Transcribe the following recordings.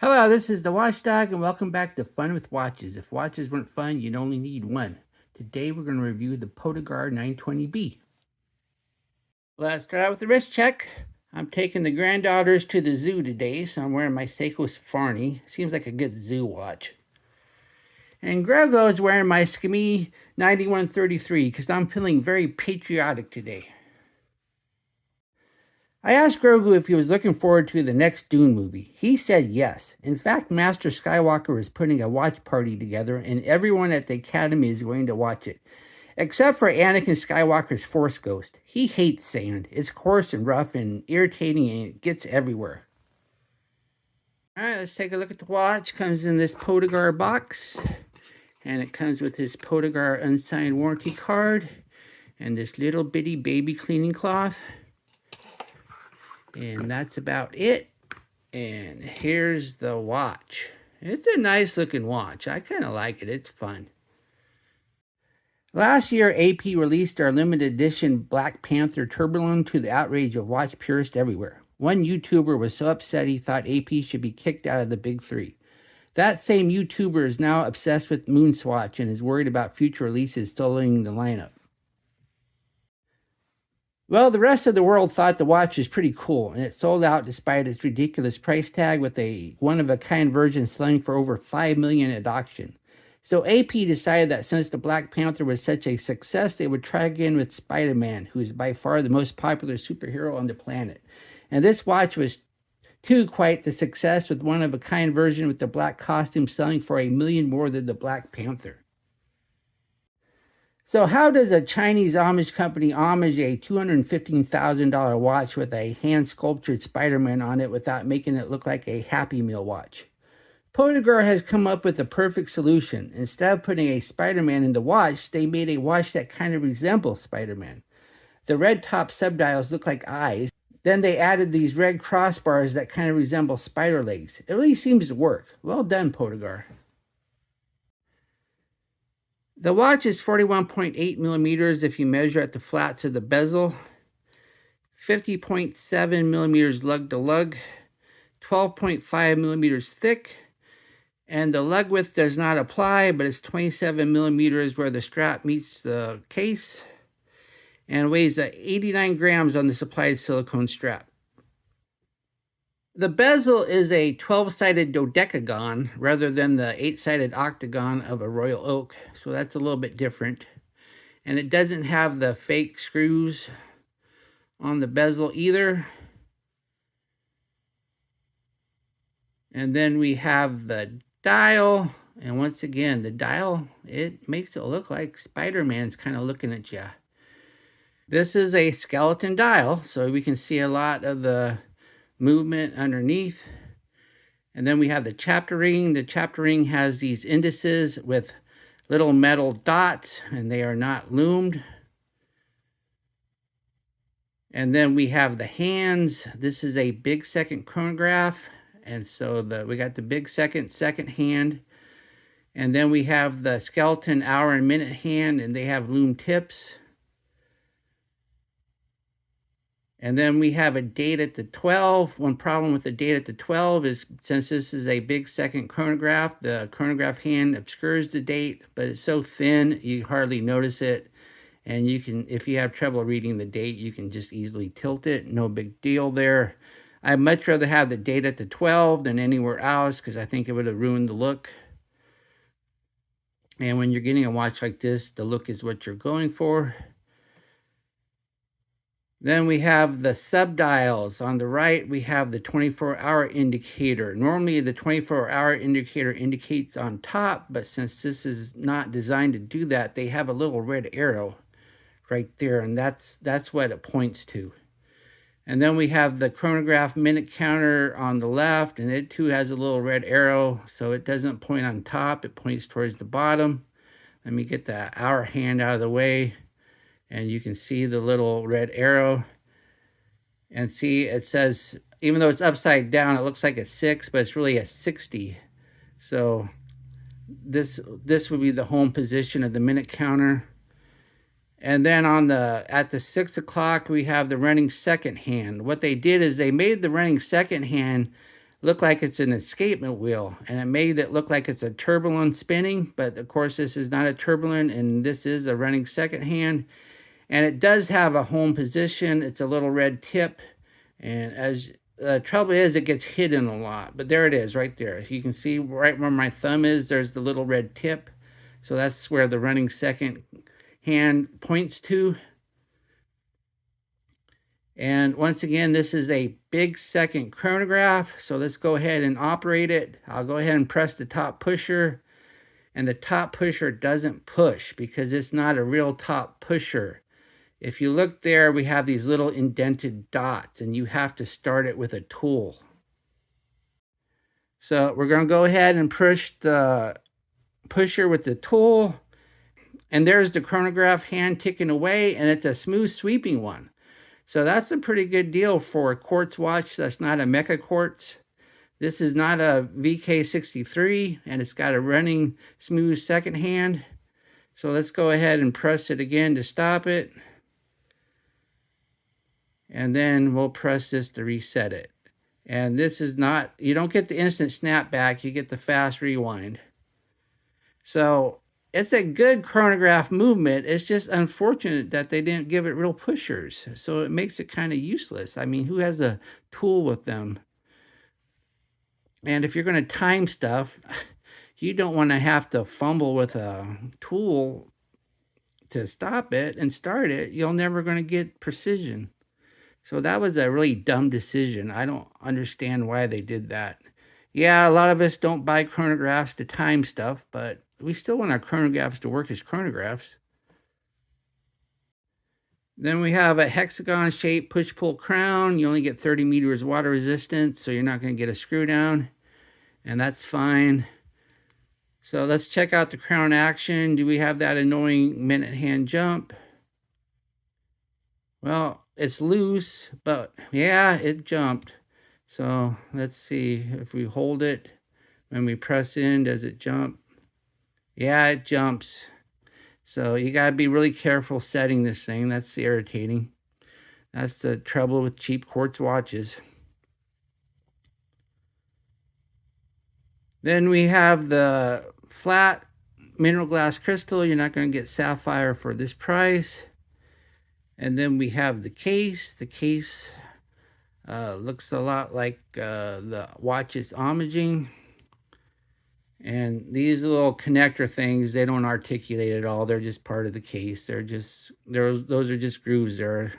Hello, this is the Watchdog, and welcome back to Fun with Watches. If watches weren't fun, you'd only need one. Today we're going to review the Poedagar 920B. Let's start out with the wrist check. I'm taking the granddaughters to the zoo today, so I'm wearing my Seiko Safari. Seems like a good zoo watch. And Grego is wearing my Skimmy 9133 because I'm feeling very patriotic today. I asked Grogu if he was looking forward to the next Dune movie. He said yes. In fact, Master Skywalker is putting a watch party together, and everyone at the Academy is going to watch it. Except for Anakin Skywalker's Force Ghost. He hates sand. It's coarse and rough and irritating, and it gets everywhere. Alright, let's take a look at the watch. Comes in this Poedagar box. And it comes with this Poedagar unsigned warranty card. And this little bitty baby cleaning cloth. And that's about it. And here's the watch. It's a nice looking watch. I kind of like it. It's fun. Last year, AP released our limited edition Black Panther Tourbillon to the outrage of watch purists everywhere. One YouTuber was so upset he thought AP should be kicked out of the big three. That same YouTuber is now obsessed with Moonswatch and is worried about future releases stealing the lineup. Well, the rest of the world thought the watch was pretty cool, and it sold out despite its ridiculous price tag, with a one-of-a-kind version selling for over $5 million at auction. So AP decided that since the Black Panther was such a success, they would try again with Spider-Man, who is by far the most popular superhero on the planet. And this watch was too quite the success, with one-of-a-kind version with the black costume selling for $1 million more than the Black Panther. So how does a Chinese Amish company homage a $215,000 watch with a hand-sculptured Spider-Man on it without making it look like a Happy Meal watch? Poedagar has come up with the perfect solution. Instead of putting a Spider-Man in the watch, they made a watch that kind of resembles Spider-Man. The red top subdials look like eyes. Then they added these red crossbars that kind of resemble spider legs. It really seems to work. Well done, Poedagar. The watch is 41.8 millimeters if you measure at the flats of the bezel, 50.7 millimeters lug to lug, 12.5 millimeters thick, and the lug width does not apply, but it's 27 millimeters where the strap meets the case, and weighs 89 grams on the supplied silicone strap. The bezel is a 12-sided dodecagon rather than the 8-sided octagon of a Royal Oak, so that's a little bit different. And it doesn't have the fake screws on the bezel either. And then we have the dial, and once again, the dial, it makes it look like Spider-Man's kind of looking at you. This is a skeleton dial, so we can see a lot of the movement underneath. And then we have the chapter ring. The chapter ring has these indices with little metal dots, and they are not lumed. And then we have the hands. This is a big second chronograph, and so we got the big second hand. And then we have the skeleton hour and minute hand, and they have lume tips. And then we have a date at the 12. One problem with the date at the 12 is, since this is a big second chronograph, the chronograph hand obscures the date, but it's so thin you hardly notice it. And you can, if you have trouble reading the date, you can just easily tilt it. No big deal there. I'd much rather have the date at the 12 than anywhere else, because I think it would have ruined the look. And when you're getting a watch like this, the look is what you're going for. Then we have the subdials. On the right, we have the 24-hour indicator. Normally, the 24-hour indicator indicates on top, but since this is not designed to do that, they have a little red arrow right there, and that's what it points to. And then we have the chronograph minute counter on the left, and it too has a little red arrow, so it doesn't point on top, it points towards the bottom. Let me get the hour hand out of the way. And you can see the little red arrow. And see, it says, even though it's upside down, it looks like a 6, but it's really a 60. So this would be the home position of the minute counter. And then at the 6 o'clock, we have the running second hand. What they did is they made the running second hand look like it's an escapement wheel, and it made it look like it's a turbulent spinning, but of course this is not a turbulent, and this is a running second hand. And it does have a home position. It's a little red tip, and as the trouble is, it gets hidden a lot, but there it is right there. You can see right where my thumb is, there's the little red tip. So that's where the running second hand points to. And once again, this is a big second chronograph. So let's go ahead and operate it. I'll go ahead and press the top pusher. And the top pusher doesn't push because it's not a real top pusher. If you look there, we have these little indented dots, and you have to start it with a tool. So we're going to go ahead and push the pusher with the tool. And there's the chronograph hand ticking away, and it's a smooth sweeping one. So that's a pretty good deal for a quartz watch that's not a mecha quartz. This is not a VK63, and it's got a running smooth second hand. So let's go ahead and press it again to stop it. And then we'll press this to reset it. And this is not, you don't get the instant snap back, you get the fast rewind. So it's a good chronograph movement. It's just unfortunate that they didn't give it real pushers. So it makes it kind of useless. I mean, who has a tool with them? And if you're going to time stuff, you don't want to have to fumble with a tool to stop it and start it. You're never going to get precision. So that was a really dumb decision. I don't understand why they did that. Yeah, a lot of us don't buy chronographs to time stuff, but we still want our chronographs to work as chronographs. Then we have a hexagon shaped push-pull crown. You only get 30 meters water resistance, so you're not going to get a screw down, and that's fine. So let's check out the crown action. Do we have that annoying minute hand jump? Well, it's loose, but yeah, it jumped. So let's see if we hold it. When we press in, does it jump? Yeah, it jumps. So you got to be really careful setting this thing. That's irritating. That's the trouble with cheap quartz watches. Then we have the flat mineral glass crystal. You're not going to get sapphire for this price. And then we have the case. The case looks a lot like the watch's homaging. And these little connector things, they don't articulate at all. They're just part of the case. Those are just grooves there.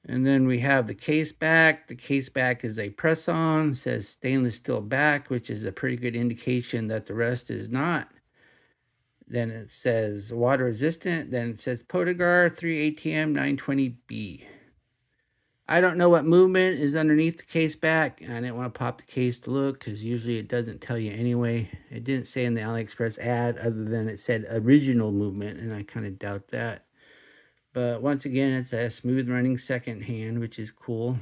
And then we have the case back. The case back is a press-on. It says stainless steel back, which is a pretty good indication that the rest is not. Then it says water resistant. Then it says Poedagar 920B. I don't know what movement is underneath the case back. I didn't want to pop the case to look because usually it doesn't tell you anyway. It didn't say in the AliExpress ad other than it said original movement, and I kind of doubt that. But once again, it's a smooth running second hand, which is cool.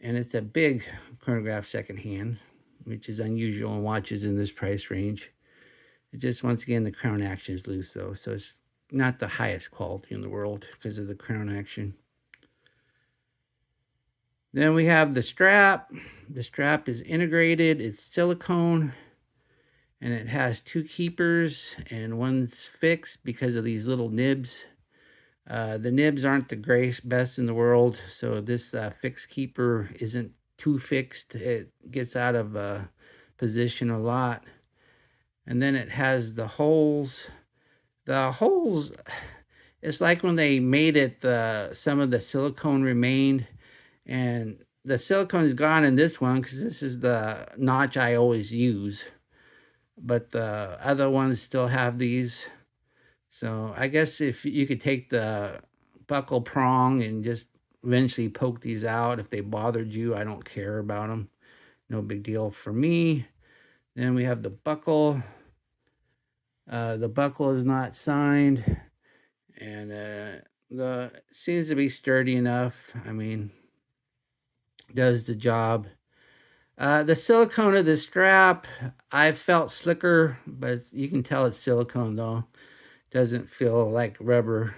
And it's a big chronograph second hand, which is unusual in watches in this price range. It just, once again, the crown action is loose though, so it's not the highest quality in the world because of the crown action. Then we have the strap. The strap is integrated. It's silicone, and it has two keepers, and one's fixed because of these little nibs. The nibs aren't the best in the world, so this fixed keeper isn't too fixed. It gets out of position a lot. And then it has the holes. The holes, it's like when they made it, some of the silicone remained. And the silicone is gone in this one because this is the notch I always use. But the other ones still have these. So I guess if you could take the buckle prong and just eventually poke these out if they bothered you, I don't care about them. No big deal for me. Then we have the buckle. The buckle is not signed. And the seems to be sturdy enough. I mean, does the job. The silicone of the strap, I felt slicker, but you can tell it's silicone though. Doesn't feel like rubber.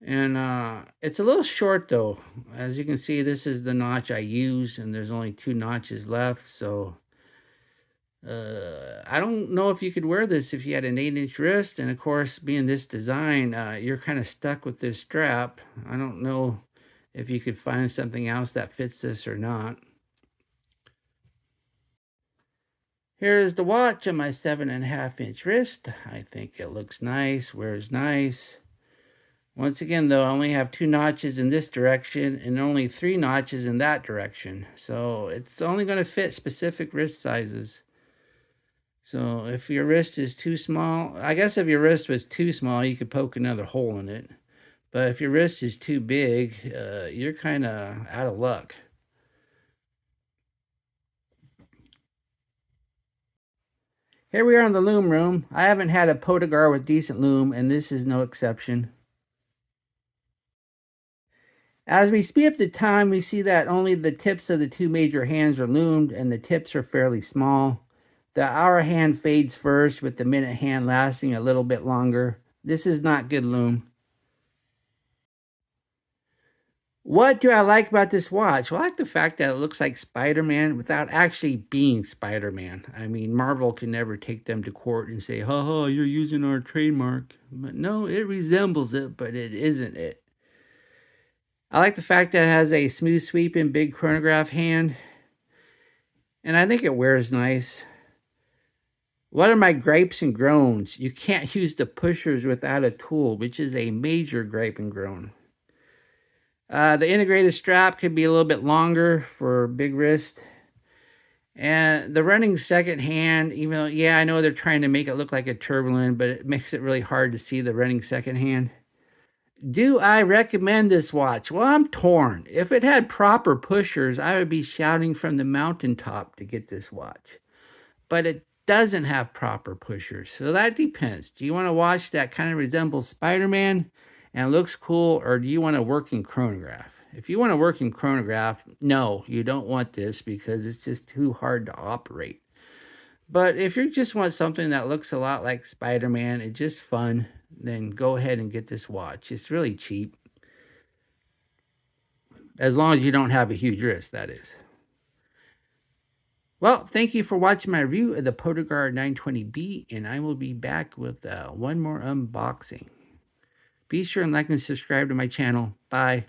And it's a little short though. As you can see, this is the notch I use, and there's only 2 notches left. So I don't know if you could wear this if you had an 8-inch wrist. And of course, being this design, you're kind of stuck with this strap. I don't know if you could find something else that fits this or not. Here's the watch on my 7.5-inch wrist. I think it looks nice, wears nice. Once again, though, I only have 2 notches in this direction and only 3 notches in that direction. So it's only going to fit specific wrist sizes. So if your wrist is too small, I guess if your wrist was too small, you could poke another hole in it. But if your wrist is too big, you're kind of out of luck. Here we are in the Lume room. I haven't had a Poedagar with decent lume, and this is no exception. As we speed up the time, we see that only the tips of the 2 major hands are lumed, and the tips are fairly small. The hour hand fades first, with the minute hand lasting a little bit longer. This is not good lume. What do I like about this watch? Well, I like the fact that it looks like Spider-Man without actually being Spider-Man. I mean, Marvel can never take them to court and say, ha ha, you're using our trademark. But no, it resembles it, but it isn't it. I like the fact that it has a smooth sweeping big chronograph hand. And I think it wears nice. What are my gripes and groans? You can't use the pushers without a tool, which is a major gripe and groan. The integrated strap could be a little bit longer for big wrist. And the running second hand, even though, yeah, I know they're trying to make it look like a Turbulent, but it makes it really hard to see the running second hand. Do I recommend this watch? Well, I'm torn. If it had proper pushers, I would be shouting from the mountaintop to get this watch. But it doesn't have proper pushers, so that depends. Do you want a watch that kind of resembles Spider-Man and looks cool, or do you want a working chronograph? If you want a working chronograph, no, you don't want this because it's just too hard to operate. But if you just want something that looks a lot like Spider-Man, it's just fun, then go ahead and get this watch. It's really cheap. As long as you don't have a huge wrist, that is. Well, thank you for watching my review of the Poedagar 920B, and I will be back with one more unboxing. Be sure and like and subscribe to my channel. Bye.